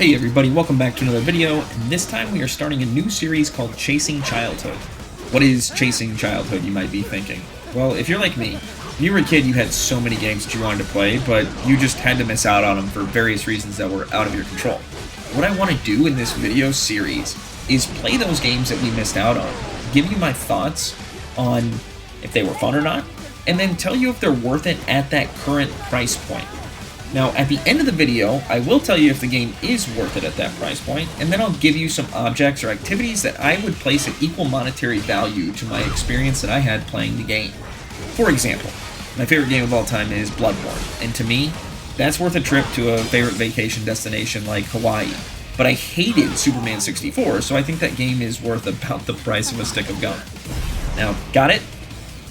Hey everybody, welcome back to another video, and this time we are starting a new series called Chasing Childhood. What is Chasing Childhood, you might be thinking? Well, if you're like me, when you were a kid you had so many games that you wanted to play, but you just had to miss out on them for various reasons that were out of your control. What I want to do in this video series is play those games that we missed out on, give you my thoughts on if they were fun or not, and then tell you if they're worth it at that current price point. Now, at the end of the video, I will tell you if the game is worth it at that price point, and then I'll give you some objects or activities that I would place at equal monetary value to my experience that I had playing the game. For example, my favorite game of all time is Bloodborne, and to me, that's worth a trip to a favorite vacation destination like Hawaii. But I hated Superman 64, so I think that game is worth about the price of a stick of gum. Now, got it?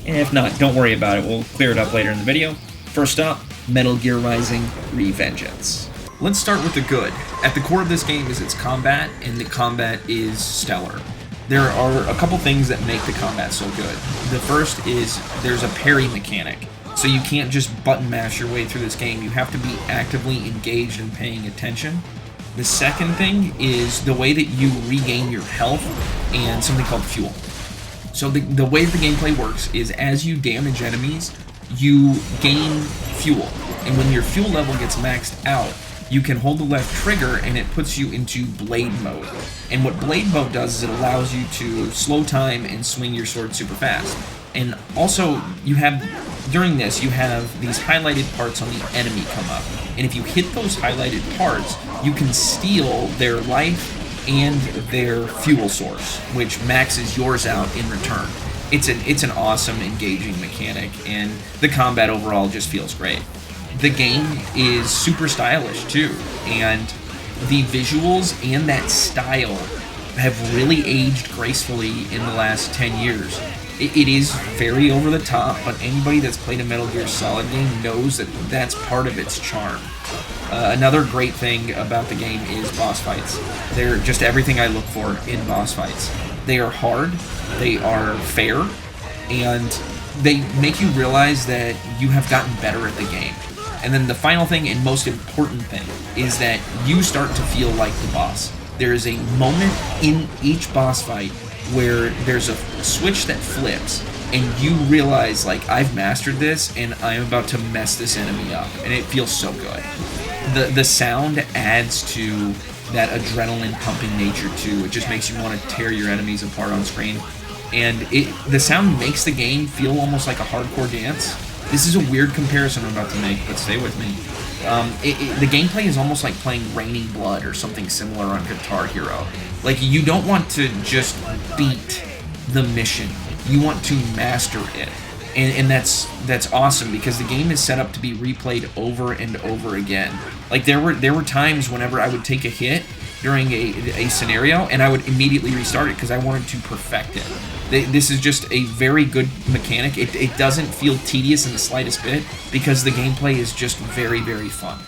If not, don't worry about it, we'll clear it up later in the video. First up, Metal Gear Rising: Revengeance. Let's start with the good. At the core of this game is its combat, and the combat is stellar. There are a couple things that make the combat so good. The first is there's a parry mechanic, so you can't just button mash your way through this game. You have to be actively engaged and paying attention. The second thing is the way that you regain your health and something called fuel. So the way that the gameplay works is as you damage enemies, you gain fuel, and when your fuel level gets maxed out, you can hold the left trigger and it puts you into blade mode. And what blade mode does is it allows you to slow time and swing your sword super fast. And also, during this, you have these highlighted parts on the enemy come up. And if you hit those highlighted parts, you can steal their life and their fuel source, which maxes yours out in return. It's an awesome, engaging mechanic, and the combat overall just feels great. The game is super stylish too, and the visuals and that style have really aged gracefully in the last 10 years. It is very over the top, but anybody that's played a Metal Gear Solid game knows that that's part of its charm. Another great thing about the game is boss fights. They're just everything I look for in boss fights. They are hard, they are fair, and they make you realize that you have gotten better at the game. And then the final thing and most important thing is that you start to feel like the boss. There is a moment in each boss fight where there's a switch that flips and you realize, like, I've mastered this and I'm about to mess this enemy up, and it feels so good. The sound adds to that adrenaline pumping nature too. It just makes you want to tear your enemies apart on screen, and the sound makes the game feel almost like a hardcore dance. This is a weird comparison I'm about to make, but stay with me. The gameplay is almost like playing Raining Blood or something similar on Guitar Hero. Like, you don't want to just beat the mission, you want to master it. And that's awesome, because the game is set up to be replayed over and over again. Like, there were times whenever I would take a hit during a scenario and I would immediately restart it because I wanted to perfect it. This is just a very good mechanic. It doesn't feel tedious in the slightest bit because the gameplay is just very, very fun.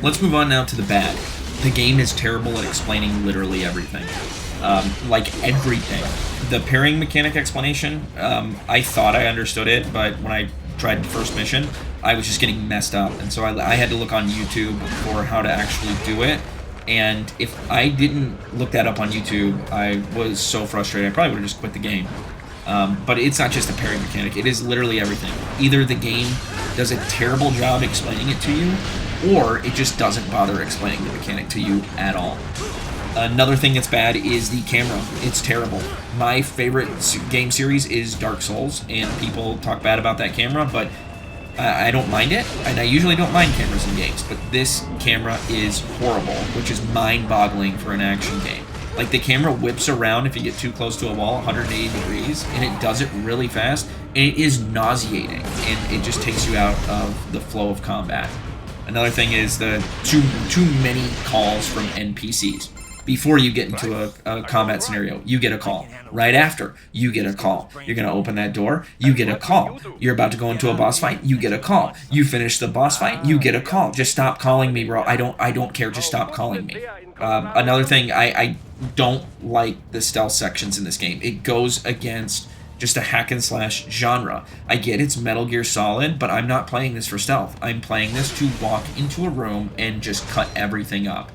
Let's move on now to the bad. The game is terrible at explaining literally everything. Like everything. The pairing mechanic explanation, I thought I understood it, but when I tried the first mission, I was just getting messed up, and so I had to look on YouTube for how to actually do it. And if I didn't look that up on YouTube, I was so frustrated. I probably would have just quit the game. But it's not just a pairing mechanic. It is literally everything. Either the game does a terrible job explaining it to you, or it just doesn't bother explaining the mechanic to you at all. Another thing that's bad is the camera. It's terrible. My favorite game series is Dark Souls, and people talk bad about that camera, but I don't mind it, and I usually don't mind cameras in games, but this camera is horrible, which is mind-boggling for an action game. Like, the camera whips around if you get too close to a wall, 180 degrees, and it does it really fast, and it is nauseating, and it just takes you out of the flow of combat. Another thing is the too many calls from NPCs. Before you get into a combat scenario, you get a call. Right after, you get a call. You're going to open that door, you get a call. You're about to go into a boss fight, you get a call. You finish the boss fight, you get a call. Just stop calling me, bro. I don't care. Just stop calling me. Another thing, I don't like the stealth sections in this game. It goes against just a hack and slash genre. I get it's Metal Gear Solid, but I'm not playing this for stealth. I'm playing this to walk into a room and just cut everything up.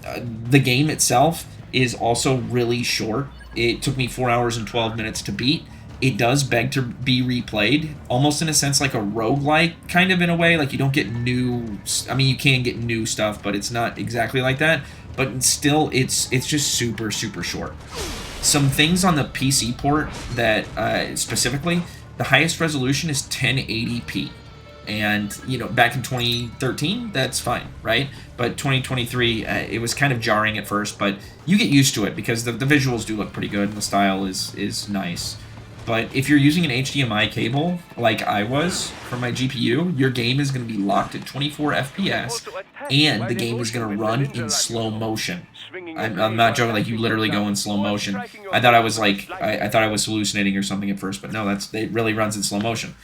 The game itself is also really short. It took me 4 hours and 12 minutes to beat. It does beg to be replayed, almost in a sense like a roguelike, kind of in a way. Like, you don't get new... I mean, you can get new stuff, but it's not exactly like that. But still, it's just super, super short. Some things on the PC port that, specifically, the highest resolution is 1080p. And, you know, back in 2013, that's fine, right? But 2023, it was kind of jarring at first, but you get used to it because the visuals do look pretty good and the style is nice. But if you're using an HDMI cable, like I was, for my GPU, your game is going to be locked at 24 FPS, and the game is going to run in slow motion. I'm not joking, like, you literally go in slow motion. I thought I was, like, I thought I was hallucinating or something at first, but no, it really runs in slow motion.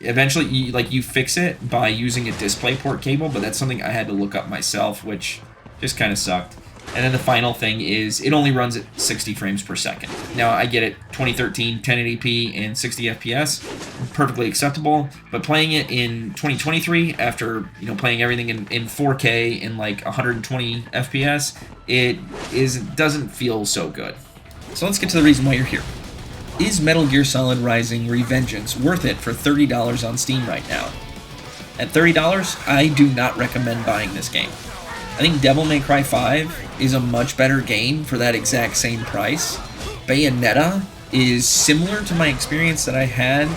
Eventually, you fix it by using a DisplayPort cable, but that's something I had to look up myself, which just kind of sucked. And then the final thing is, it only runs at 60 frames per second. Now, I get it, 2013, 1080p, and 60 FPS, perfectly acceptable, but playing it in 2023, after, you know, playing everything in 4K in, like, 120 FPS, it doesn't feel so good. So let's get to the reason why you're here. Is Metal Gear Solid Rising Revengeance worth it for $30 on Steam right now? At $30, I do not recommend buying this game. I think Devil May Cry 5 is a much better game for that exact same price. Bayonetta is similar to my experience that I had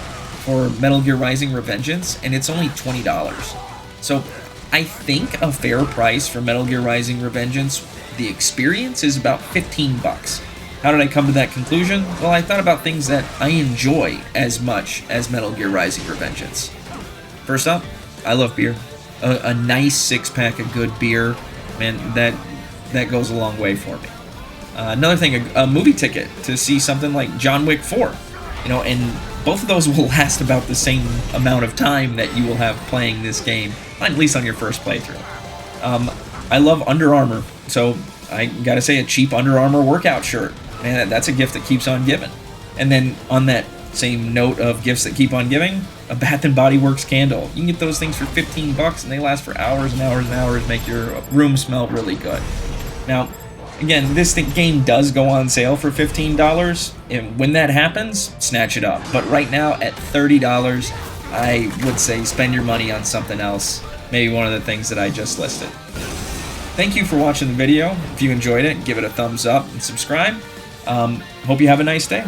for Metal Gear Rising Revengeance, and it's only $20. So I think a fair price for Metal Gear Rising Revengeance, the experience, is about 15 bucks. How did I come to that conclusion? Well, I thought about things that I enjoy as much as Metal Gear Rising Revengeance. First up, I love beer. A nice six-pack of good beer, man, that goes a long way for me. Another thing, a movie ticket to see something like John Wick 4. You know, and both of those will last about the same amount of time that you will have playing this game, at least on your first playthrough. I love Under Armour, so I gotta say, a cheap Under Armour workout shirt. Man, that's a gift that keeps on giving. And then on that same note of gifts that keep on giving, a Bath & Body Works candle. You can get those things for 15 bucks, and they last for hours and hours and hours, make your room smell really good. Now, again, this game does go on sale for $15, and when that happens, snatch it up. But right now, at $30, I would say spend your money on something else, maybe one of the things that I just listed. Thank you for watching the video. If you enjoyed it, give it a thumbs up and subscribe. Hope you have a nice day.